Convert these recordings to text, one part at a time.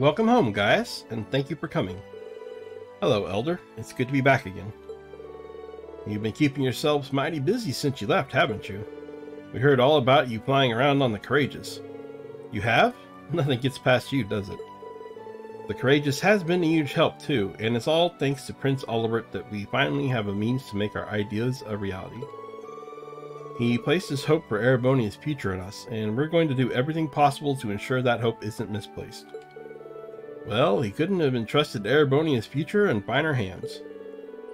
Welcome home, guys, and thank you for coming. Hello, Elder. It's good to be back again. You've been keeping yourselves mighty busy since you left, haven't you? We heard all about you flying around on the Courageous. You have? Nothing gets past you, does it? The Courageous has been a huge help, too, and it's all thanks to Prince Olivert that we finally have a means to make our ideas a reality. He placed his hope for Erebonia's future in us, and we're going to do everything possible to ensure that hope isn't misplaced. Well, he couldn't have entrusted Erebonia's future in finer hands.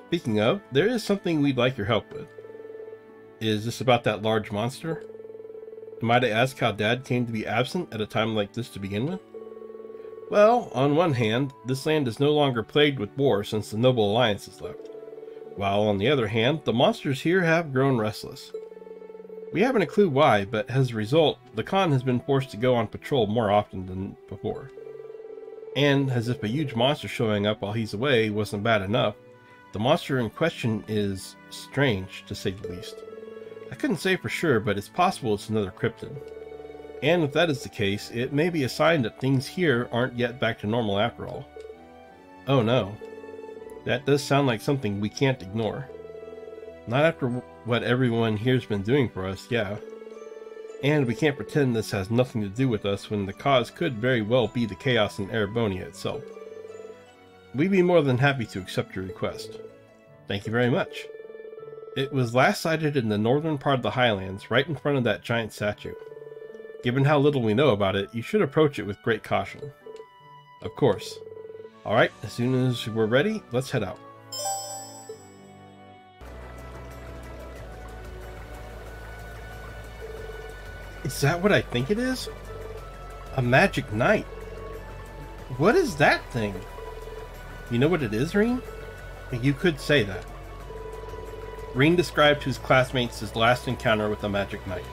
Speaking of, there is something we'd like your help with. Is this about that large monster? Am I to ask how Dad came to be absent at a time like this to begin with? Well, on one hand, this land is no longer plagued with war since the Noble Alliance has left, while on the other hand, the monsters here have grown restless. We haven't a clue why, but as a result, the Khan has been forced to go on patrol more often than before. And, as if a huge monster showing up while he's away wasn't bad enough, the monster in question is strange, to say the least. I couldn't say for sure, but it's possible it's another cryptid. And if that is the case, it may be a sign that things here aren't yet back to normal after all. Oh no. That does sound like something we can't ignore. Not after what everyone here's been doing for us, yeah. And we can't pretend this has nothing to do with us when the cause could very well be the chaos in Erebonia itself. We'd be more than happy to accept your request. Thank you very much. It was last sighted in the northern part of the Highlands, right in front of that giant statue. Given how little we know about it, you should approach it with great caution. Of course. Alright, as soon as we're ready, let's head out. Is that what I think it is? A magic knight. What is that thing? You know what it is, Rean? You could say that. Rean described to his classmates his last encounter with the magic knight.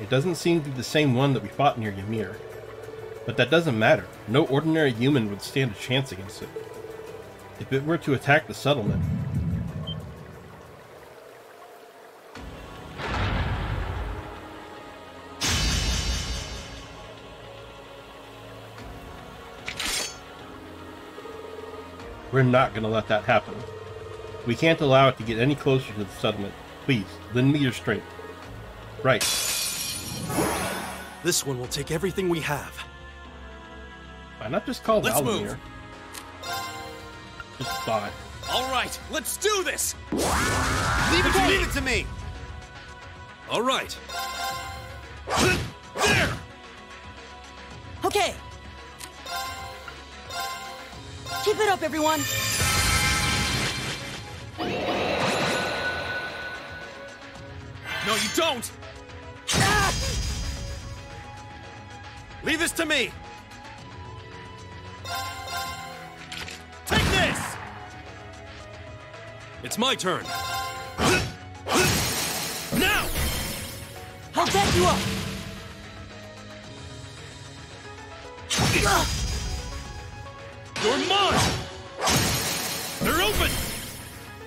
It doesn't seem to be the same one that we fought near Ymir. But that doesn't matter. No ordinary human would stand a chance against it. If it were to attack the settlement... We're not going to let that happen. We can't allow it to get any closer to the settlement. Please, lend me your strength. Right. This one will take everything we have. Why not just call Let's Valimir? move. Just thought. All right, let's do this. Leave it to me. All right. There. Okay. Keep it up, everyone. No, you don't. Ah! Leave this to me. Take this. It's my turn. Now. I'll back you up. You're mine. They're open.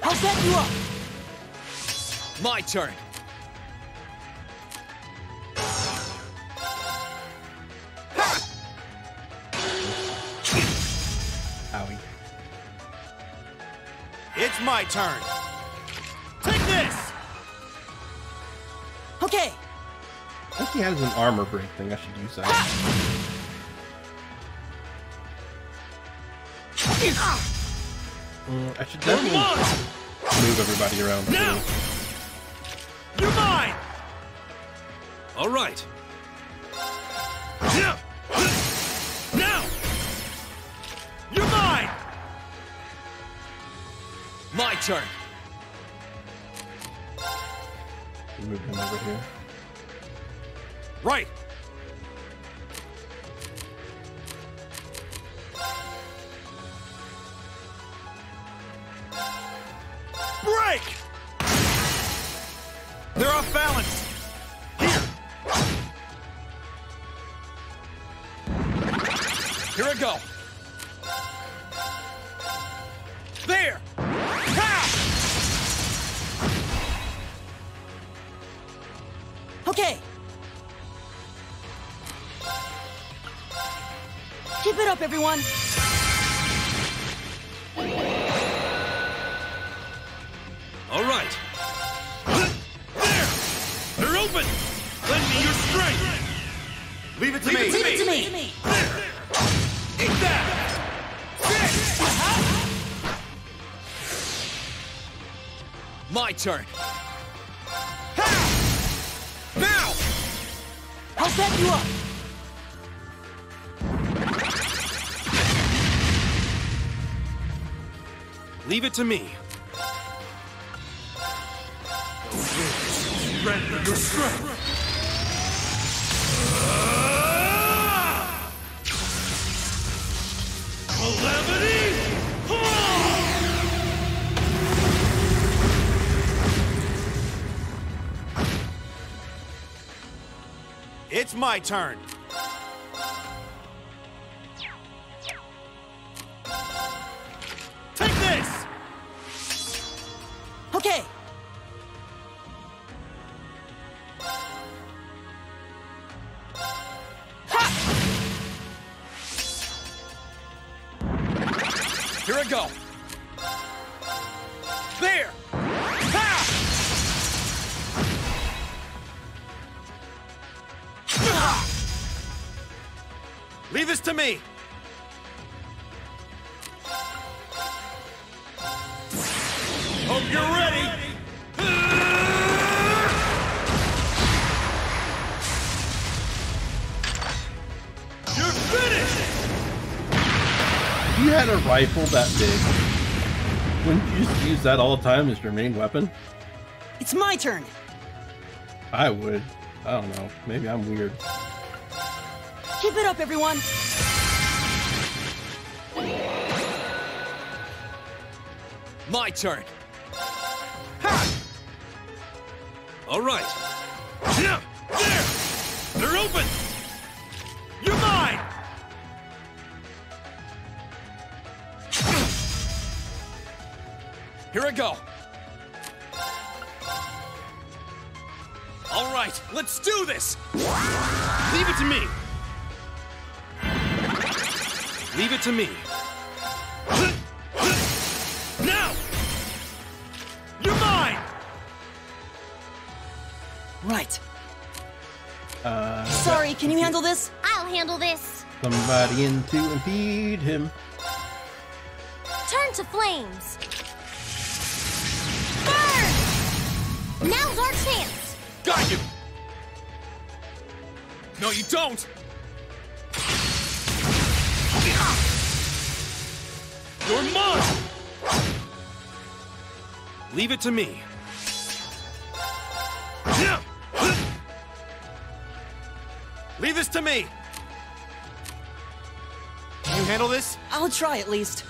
I'll back you up. My turn. Owie. It's my turn. Take this. Okay. I think he has an armor break thing. I should use that. I should definitely move everybody around. Now. You're mine. All right. Now. Now. You're mine. My turn. Move him over here. Right. Break. They're off balance. Here I go. There. Ha! Okay. Keep it up, everyone! All right. There! They're open! Lend me your strength! Leave it to me! Leave it to me! There! Eat that! My turn! Ha! Now! I'll set you up! Leave it to me. Render your strength! Calamity! It's my turn. Take this! Okay! Here I go. There! Ha! Leave this to me. Hope you're ready! You're finished! If you had a rifle that big, wouldn't you just use that all the time as your main weapon? It's my turn! I would. I don't know. Maybe I'm weird. Keep it up, everyone! My turn. Ha! All right. Yeah, there! They're open! You're mine! Here I go. All right, let's do this! Leave it to me! Leave it to me. Now! You're mine! Right. Sorry, can you handle this? I'll handle this. Somebody in to impede him. Turn to flames. Burn! Now's our chance. Got you! No, you don't! You're mine! Leave it to me. Leave this to me. Can you handle this? I'll try at least.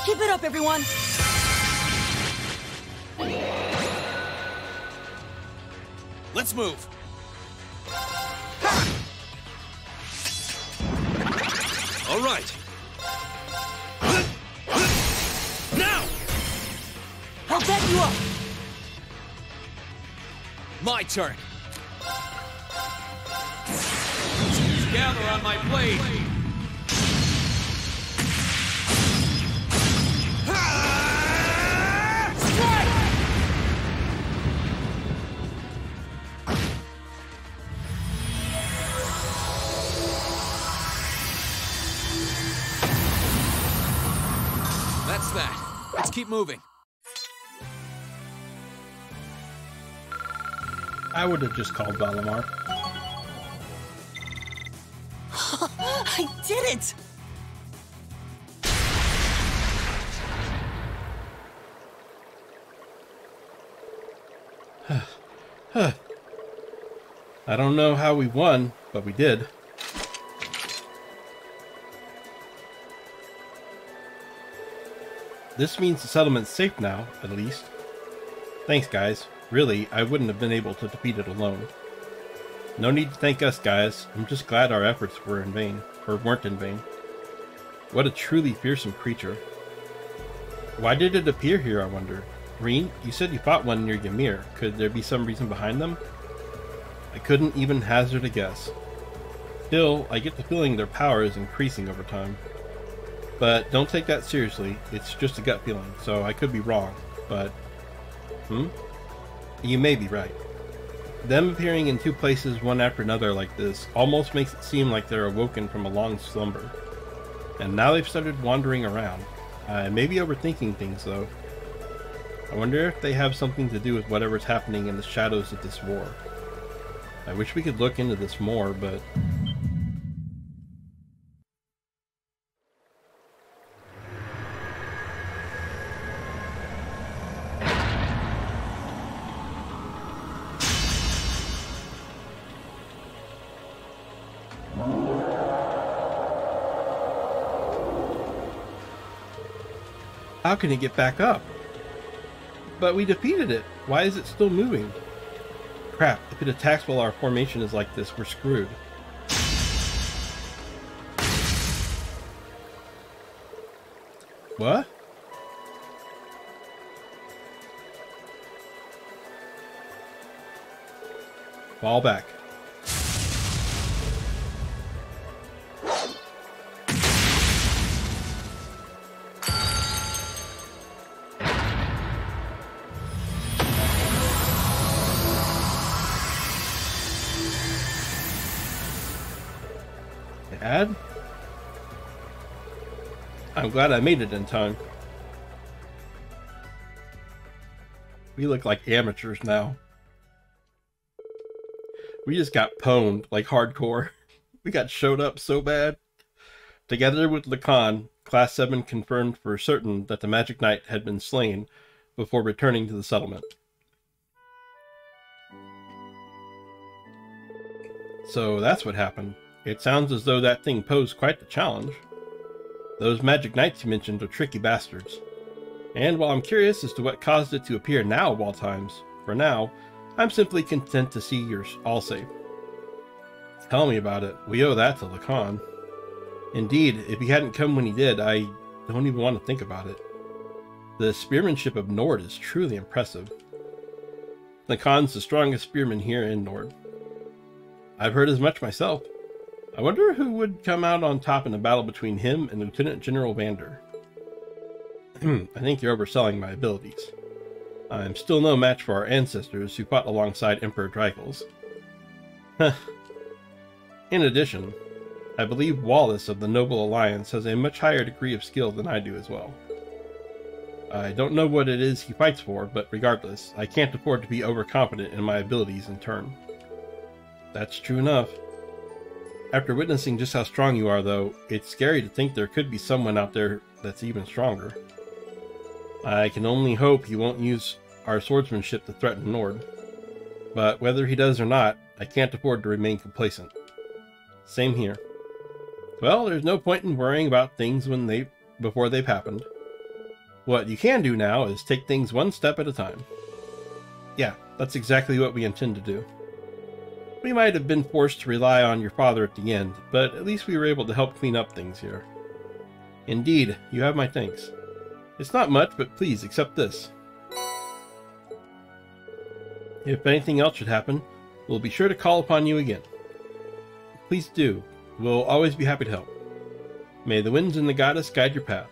Keep it up, everyone! Let's move. All right. Now! I'll back you up! My turn. Gather on my blade. That's that. Let's keep moving. I would have just called Valimar. I did it! I don't know how we won, but we did. This means the settlement's safe now, at least. Thanks, guys. Really, I wouldn't have been able to defeat it alone. No need to thank us, guys. I'm just glad our efforts were in vain, or weren't in vain. What a truly fearsome creature. Why did it appear here, I wonder? Rean, you said you fought one near Ymir. Could there be some reason behind them? I couldn't even hazard a guess. Still, I get the feeling their power is increasing over time. But don't take that seriously, it's just a gut feeling, so I could be wrong, but... You may be right. Them appearing in two places one after another like this almost makes it seem like they're awoken from a long slumber. And now they've started wandering around. I may be overthinking things though. I wonder if they have something to do with whatever's happening in the shadows of this war. I wish we could look into this more, but... How can it get back up? But we defeated it. Why is it still moving? Crap, if it attacks while our formation is like this, we're screwed. What? Fall back. Dad? I'm glad I made it in time. We look like amateurs now. We just got pwned like hardcore. We got showed up so bad. Together with Lacan, Class 7 confirmed for certain that the Magic Knight had been slain before returning to the settlement. So that's what happened. It sounds as though that thing posed quite the challenge. Those Magic Knights you mentioned are tricky bastards. And while I'm curious as to what caused it to appear now of all times, for now, I'm simply content to see you're all safe. Tell me about it. We owe that to Lacan. Indeed, if he hadn't come when he did, I don't even want to think about it. The spearmanship of Nord is truly impressive. Lacan's the strongest spearman here in Nord. I've heard as much myself. I wonder who would come out on top in a battle between him and Lieutenant General Vander. I think you're overselling my abilities. I'm still no match for our ancestors who fought alongside Emperor Dreyfus. In addition, I believe Wallace of the Noble Alliance has a much higher degree of skill than I do as well. I don't know what it is he fights for, but regardless, I can't afford to be overconfident in my abilities in turn. That's true enough. After witnessing just how strong you are, though, it's scary to think there could be someone out there that's even stronger. I can only hope he won't use our swordsmanship to threaten Nord. But whether he does or not, I can't afford to remain complacent. Same here. Well, there's no point in worrying about things before they've happened. What you can do now is take things one step at a time. Yeah, that's exactly what we intend to do. We might have been forced to rely on your father at the end, but at least we were able to help clean up things here. Indeed, you have my thanks. It's not much, but please accept this. If anything else should happen, we'll be sure to call upon you again. Please do. We'll always be happy to help. May the winds and the goddess guide your path.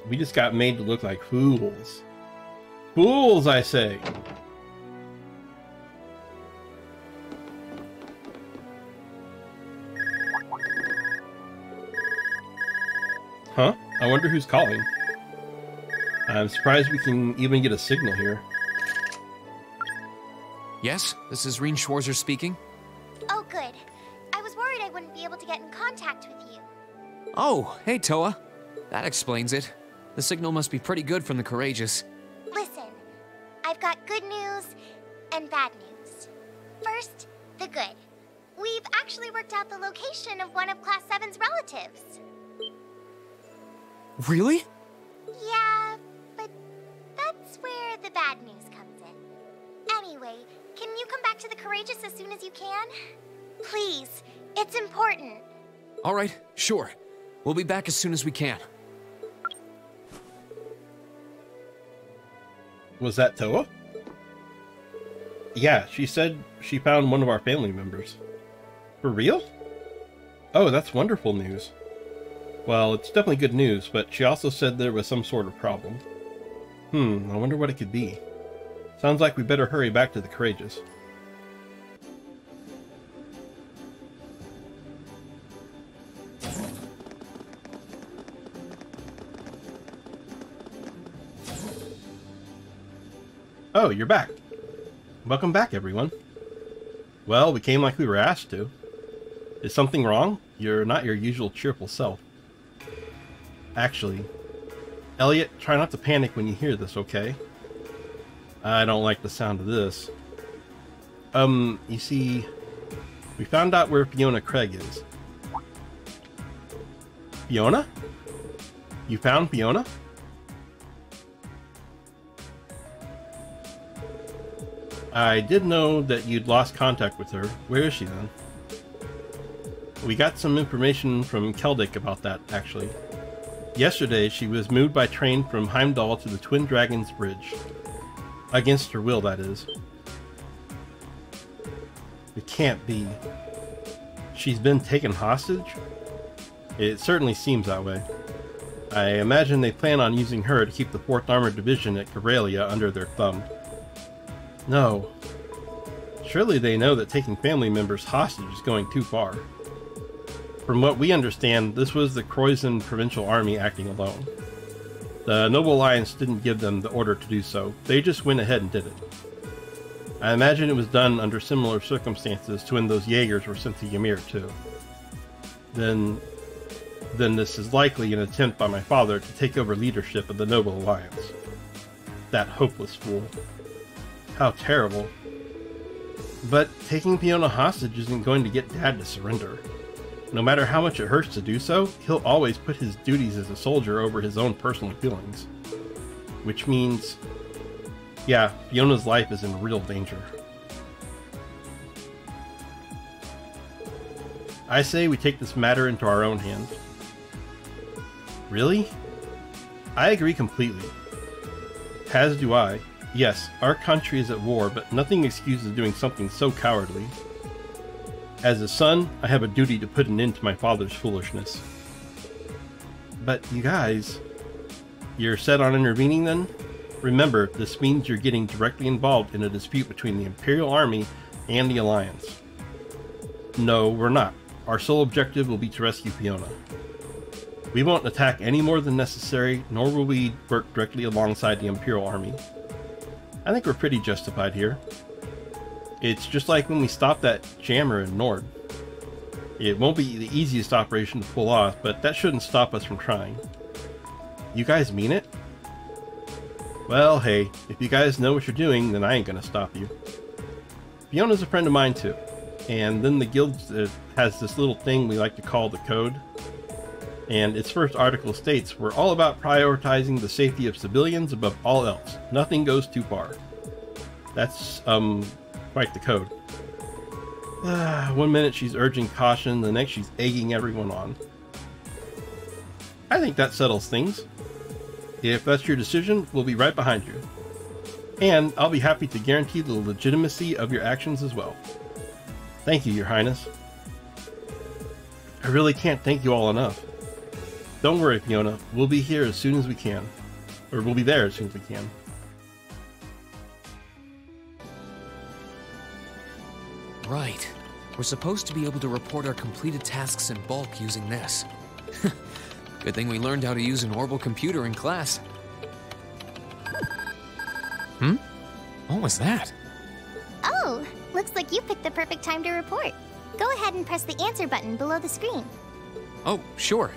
We just got made to look like fools. Fools, I say! Huh? I wonder who's calling. I'm surprised we can even get a signal here. Yes, this is Rean Schwarzer speaking. Oh, good. I was worried I wouldn't be able to get in contact with you. Oh, hey, Toa. That explains it. The signal must be pretty good from the Courageous. Listen, I've got good news and bad news. First, the good. We've actually worked out the location of one of Class 7's relatives. Really? Yeah, but that's where the bad news comes in. Anyway, can you come back to the Courageous as soon as you can? Please, it's important. All right, sure. We'll be back as soon as we can. Was that Toa? Yeah, she said she found one of our family members. For real? Oh, that's wonderful news. Well, it's definitely good news, but she also said there was some sort of problem. I wonder what it could be. Sounds like we better hurry back to the Courageous. Oh, you're back. Welcome back, everyone. Well, we came like we were asked to. Is something wrong? You're not your usual cheerful self. Actually, Elliot, try not to panic when you hear this, okay? I don't like the sound of this. You see, we found out where Fiona Craig is. Fiona? You found Fiona? I did know that you'd lost contact with her. Where is she then? We got some information from Keldic about that, actually. Yesterday, she was moved by train from Heimdall to the Twin Dragons Bridge. Against her will, that is. It can't be. She's been taken hostage? It certainly seems that way. I imagine they plan on using her to keep the 4th Armored Division at Corelia under their thumb. No. Surely they know that taking family members hostage is going too far. From what we understand, this was the Croizon Provincial Army acting alone. The Noble Alliance didn't give them the order to do so, they just went ahead and did it. I imagine it was done under similar circumstances to when those Jaegers were sent to Ymir too. Then this is likely an attempt by my father to take over leadership of the Noble Alliance. That hopeless fool. How terrible. But taking Fiona hostage isn't going to get Dad to surrender. No matter how much it hurts to do so, he'll always put his duties as a soldier over his own personal feelings. Which means, yeah, Fiona's life is in real danger. I say we take this matter into our own hands. Really? I agree completely. As do I. Yes, our country is at war, but nothing excuses doing something so cowardly. As a son, I have a duty to put an end to my father's foolishness. But you guys, you're set on intervening then? Remember, this means you're getting directly involved in a dispute between the Imperial Army and the Alliance. No, we're not. Our sole objective will be to rescue Fiona. We won't attack any more than necessary, nor will we work directly alongside the Imperial Army. I think we're pretty justified here. It's just like when we stopped that jammer in Nord. It won't be the easiest operation to pull off, but that shouldn't stop us from trying. You guys mean it? Well, hey, if you guys know what you're doing, then I ain't gonna stop you. Fiona's a friend of mine too, and then the guild has this little thing we like to call the Code. And its first article states, we're all about prioritizing the safety of civilians above all else. Nothing goes too far. That's, quite the code. 1 minute she's urging caution, the next she's egging everyone on. I think that settles things. If that's your decision, we'll be right behind you. And I'll be happy to guarantee the legitimacy of your actions as well. Thank you, Your Highness. I really can't thank you all enough. Don't worry, Fiona. We'll be here as soon as we can. Or we'll be there as soon as we can. Right. We're supposed to be able to report our completed tasks in bulk using this. Good thing we learned how to use an orbital computer in class. What was that? Oh, looks like you picked the perfect time to report. Go ahead and press the answer button below the screen. Oh, sure.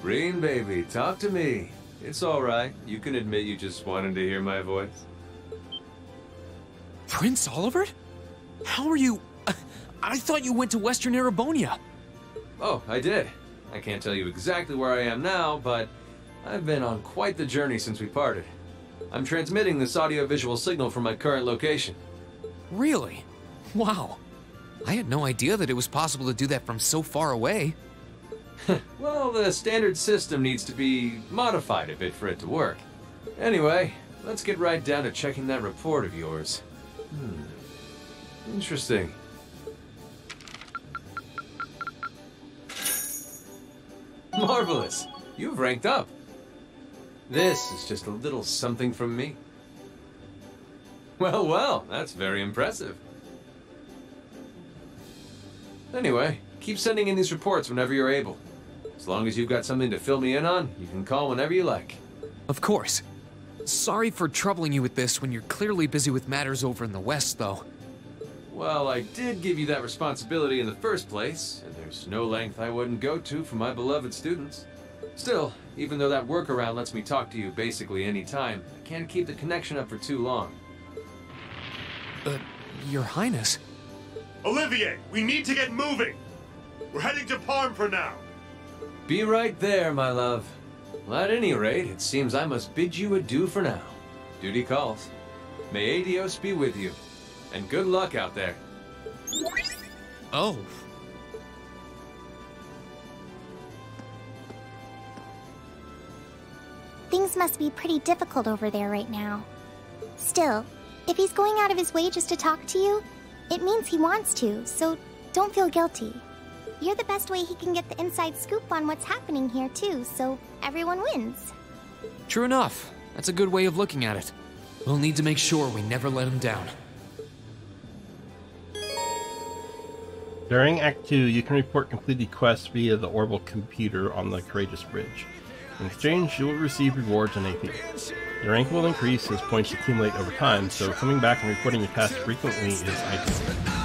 Rean, baby, talk to me. It's all right. You can admit you just wanted to hear my voice. Prince Olivert? How are you? I thought you went to Western Erebonia. Oh, I did. I can't tell you exactly where I am now, but I've been on quite the journey since we parted. I'm transmitting this audio-visual signal from my current location. Really? Wow. I had no idea that it was possible to do that from so far away. Well, the standard system needs to be modified a bit for it to work. Anyway, let's get right down to checking that report of yours. Interesting. Marvelous! You've ranked up. This is just a little something from me. Well, well, that's very impressive. Anyway, keep sending in these reports whenever you're able. As long as you've got something to fill me in on, you can call whenever you like. Of course. Sorry for troubling you with this when you're clearly busy with matters over in the West, though. Well, I did give you that responsibility in the first place, and there's no length I wouldn't go to for my beloved students. Still, even though that workaround lets me talk to you basically any time, I can't keep the connection up for too long. Your Highness. Olivier, we need to get moving. We're heading to Parm for now. Be right there, my love. Well, at any rate, it seems I must bid you adieu for now. Duty calls. May Adios be with you. And good luck out there. Oh. Things must be pretty difficult over there right now. Still, if he's going out of his way just to talk to you, it means he wants to, so don't feel guilty. You're the best way he can get the inside scoop on what's happening here too, so everyone wins. True enough. That's a good way of looking at it. We'll need to make sure we never let him down. During Act 2, you can report completed quests via the orbital computer on the Courageous Bridge. In exchange, you will receive rewards and AP. Your rank will increase as points accumulate over time, so coming back and reporting your tasks frequently is ideal.